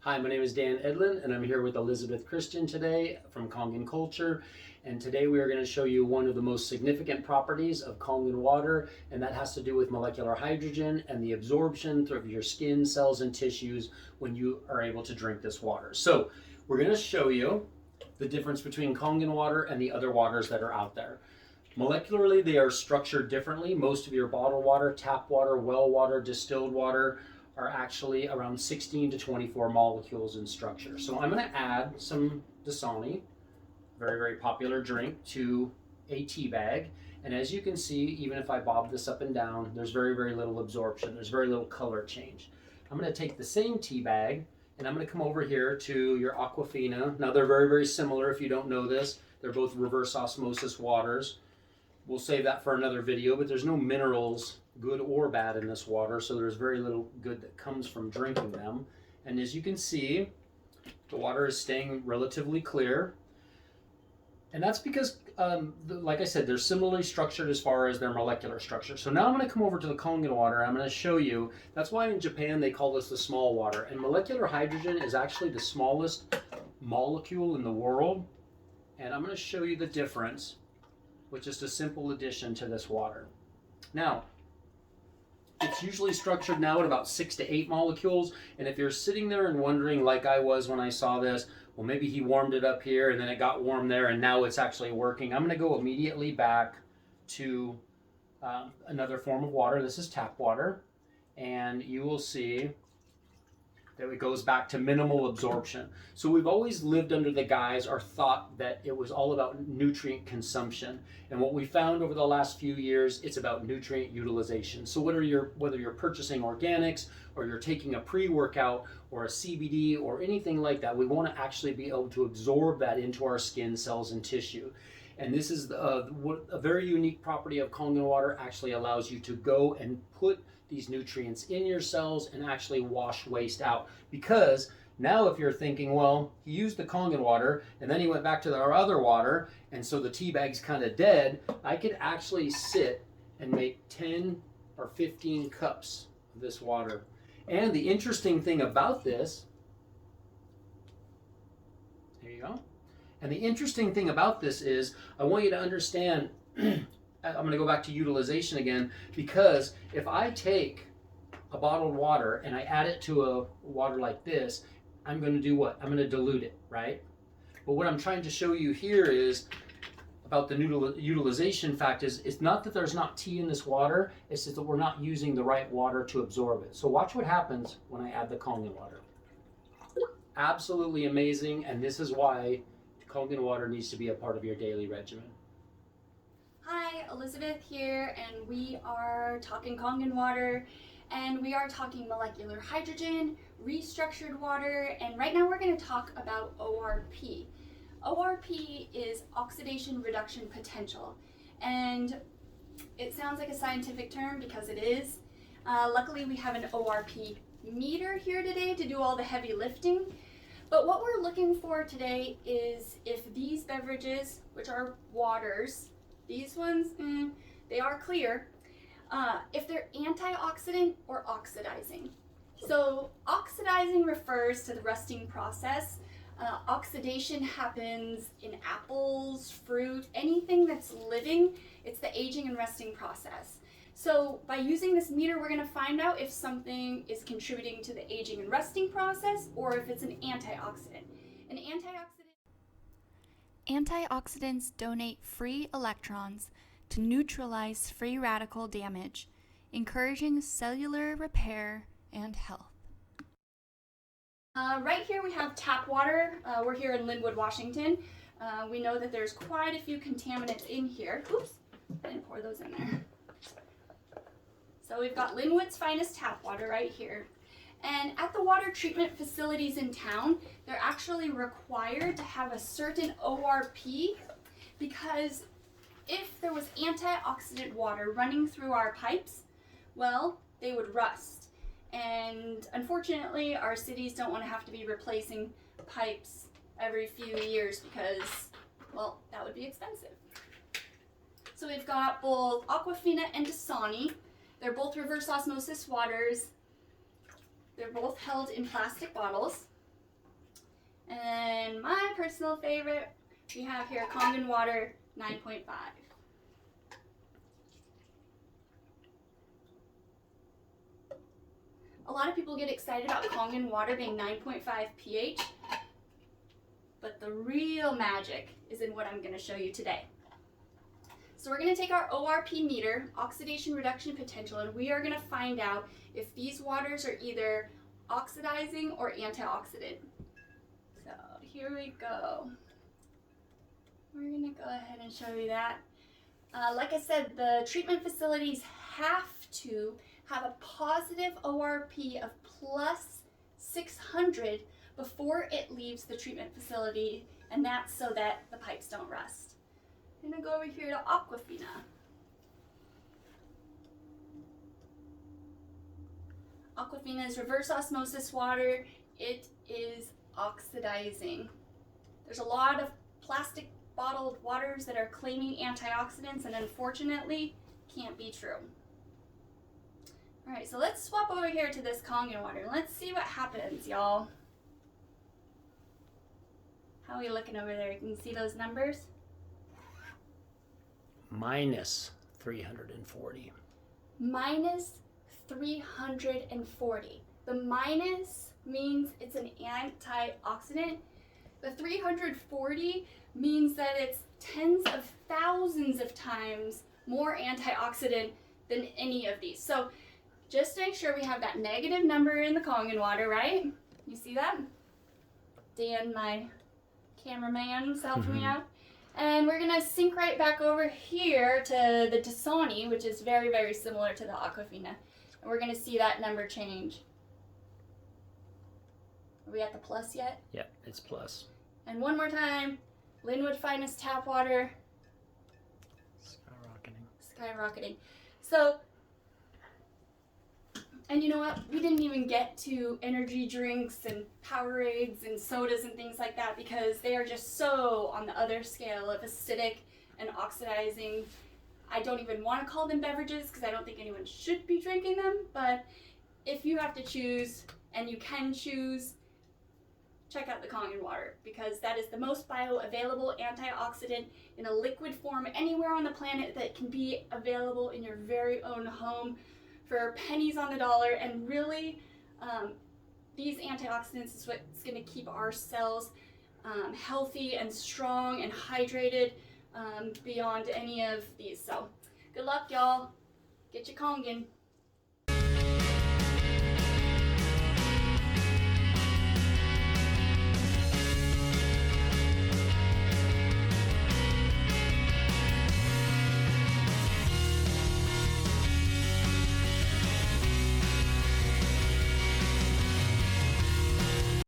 Hi, my name is Dan Edlin, and I'm here with Elizabeth Christian today from Kangen Culture. And today we are going to show you one of the most significant properties of Kangen water, and that has to do with molecular hydrogen and the absorption through your skin, cells, and tissues when you are able to drink this water. So we're going to show you the difference between Kangen water and the other waters that are out there. Molecularly, they are structured differently. Most of your bottled water, tap water, well water, distilled water are actually around 16 to 24 molecules in structure. So I'm going to add some Dasani, very, very popular drink, to a tea bag. And as you can see, even if I bob this up and down, there's very, very little absorption. There's very little color change. I'm going to take the same tea bag and I'm going to come over here to your Aquafina. Now they're very, very similar if you don't know this. They're both reverse osmosis waters. We'll save that for another video, but there's no minerals, good or bad, in this water, so there's very little good that comes from drinking them. And as you can see, the water is staying relatively clear. And that's because, like I said, they're similarly structured as far as their molecular structure. So now I'm going to come over to the Kangen water. I'm going to show you, that's why in Japan they call this the small water. And molecular hydrogen is actually the smallest molecule in the world. And I'm going to show you the difference with just a simple addition to this water. Now, it's usually structured now at about 6 to 8 molecules, and if you're sitting there and wondering, like I was when I saw this, well, maybe he warmed it up here and then it got warm there and now it's actually working, I'm going to go immediately back to another form of water. This is tap water, and you will see that it goes back to minimal absorption. So we've always lived under the guise or thought that it was all about nutrient consumption. And what we found over the last few years, it's about nutrient utilization. So whether you're purchasing organics or you're taking a pre-workout or a CBD or anything like that, we want to actually be able to absorb that into our skin, cells, and tissue. And this is a very unique property of Kangen water. Actually allows you to go and put these nutrients in your cells and actually wash waste out. Because now if you're thinking, well, he used the Kangen water and then he went back to our other water and so the tea bag's kind of dead, I could actually sit and make 10 or 15 cups of this water. And the interesting thing about this, there you go. And the interesting thing about this is I want you to understand I'm going to go back to utilization again, because if I take a bottled water and I add it to a water like this, I'm going to do what? I'm going to dilute it, right? But what I'm trying to show you here is about the utilization fact is it's not that there's not tea in this water, it's just that we're not using the right water to absorb it. So watch what happens when I add the Kangen water. Absolutely amazing, and this is why Kangen water needs to be a part of your daily regimen. Hi, Elizabeth here, and we are talking Kangen water, and we are talking molecular hydrogen, restructured water, and right now we're going to talk about ORP. ORP is oxidation reduction potential, and it sounds like a scientific term because it is. Luckily we have an ORP meter here today to do all the heavy lifting, but what we're looking for today is if these beverages, which are waters, these ones, they are clear, if they're antioxidant or oxidizing. So oxidizing refers to the rusting process. Oxidation happens in apples, fruit, anything that's living. It's the aging and rusting process. So by using this meter, we're going to find out if something is contributing to the aging and rusting process or if it's an antioxidant. An Antioxidants donate free electrons to neutralize free radical damage, encouraging cellular repair and health. Right here we have tap water. We're here in Linwood, Washington. We know that there's quite a few contaminants in here. Oops, I didn't pour those in there. So we've got Linwood's finest tap water right here. And at the water treatment facilities in town, they're actually required to have a certain ORP, because if there was antioxidant water running through our pipes, well, they would rust. And unfortunately, our cities don't want to have to be replacing pipes every few years because, well, that would be expensive. So we've got both Aquafina and Dasani. They're both reverse osmosis waters. They're both held in plastic bottles. And then my personal favorite, we have here Kangen Water 9.5. A lot of people get excited about Kangen Water being 9.5 pH, but the real magic is in what I'm going to show you today. So we're going to take our ORP meter, oxidation reduction potential, and we are going to find out if these waters are either oxidizing or antioxidant. So here we go. We're going to go ahead and show you that. Like I said, the treatment facilities have to have a positive ORP of plus 600 before it leaves the treatment facility, and that's so that the pipes don't rust. I'm going to go over here to Aquafina. Aquafina is reverse osmosis water. It is oxidizing. There's a lot of plastic bottled waters that are claiming antioxidants, and unfortunately can't be true. Alright, so let's swap over here to this Kangen water and let's see what happens, y'all. How are we looking over there? You can see those numbers? Minus 340. Minus 340. The minus means it's an antioxidant. The 340 means that it's tens of thousands of times more antioxidant than any of these. So just make sure we have that negative number in the Kangen water, right? You see that? Dan, my cameraman, was helping me out. And we're gonna sink right back over here to the Dasani, which is very, very similar to the Aquafina. And we're gonna see that number change. Are we at the plus yet? Yep, it's plus. And one more time, Linwood Finest tap water. Skyrocketing. So, and you know what? We didn't even get to energy drinks and Powerades and sodas and things like that because they are just so on the other scale of acidic and oxidizing. I don't even want to call them beverages because I don't think anyone should be drinking them. But if you have to choose, and you can choose, check out the Kangen water because that is the most bioavailable antioxidant in a liquid form anywhere on the planet that can be available in your very own home for pennies on the dollar. And really, these antioxidants is what's going to keep our cells healthy and strong and hydrated beyond any of these. So good luck, y'all. Get your Kangen.